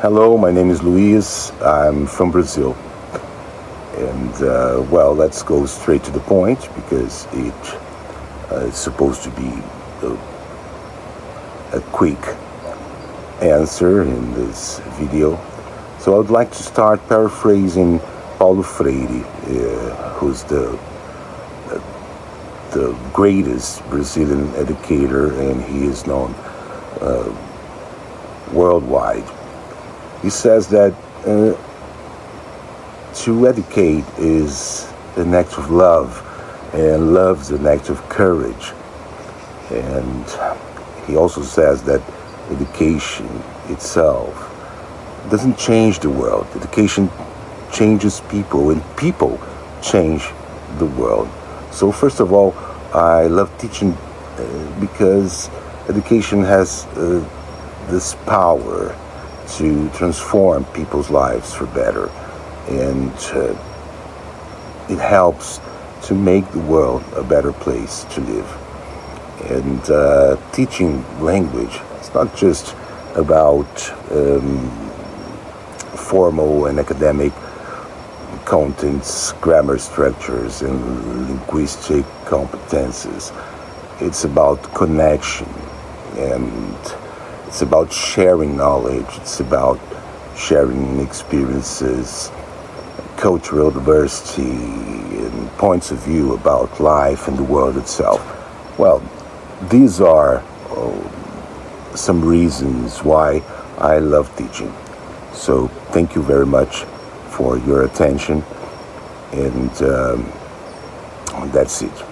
Hello, my name is Luiz. I'm from Brazil. And, let's go straight to the point because it's supposed to be a quick answer in this video. So I would like to start paraphrasing Paulo Freire, who's the greatest Brazilian educator, and he is known worldwide. He says that to educate is an act of love, and love is an act of courage. And he also says that education itself doesn't change the world. Education changes people, and people change the world. So first of all, I love teaching because education has this power to transform people's lives for better, and it helps to make the world a better place to live. And teaching language, it's not just about formal and academic contents, grammar structures, and linguistic competences. It's about connection, and it's about sharing knowledge. It's about sharing experiences, cultural diversity, and points of view about life and the world itself. Well, these are some reasons why I love teaching. So thank you very much for your attention, and that's it.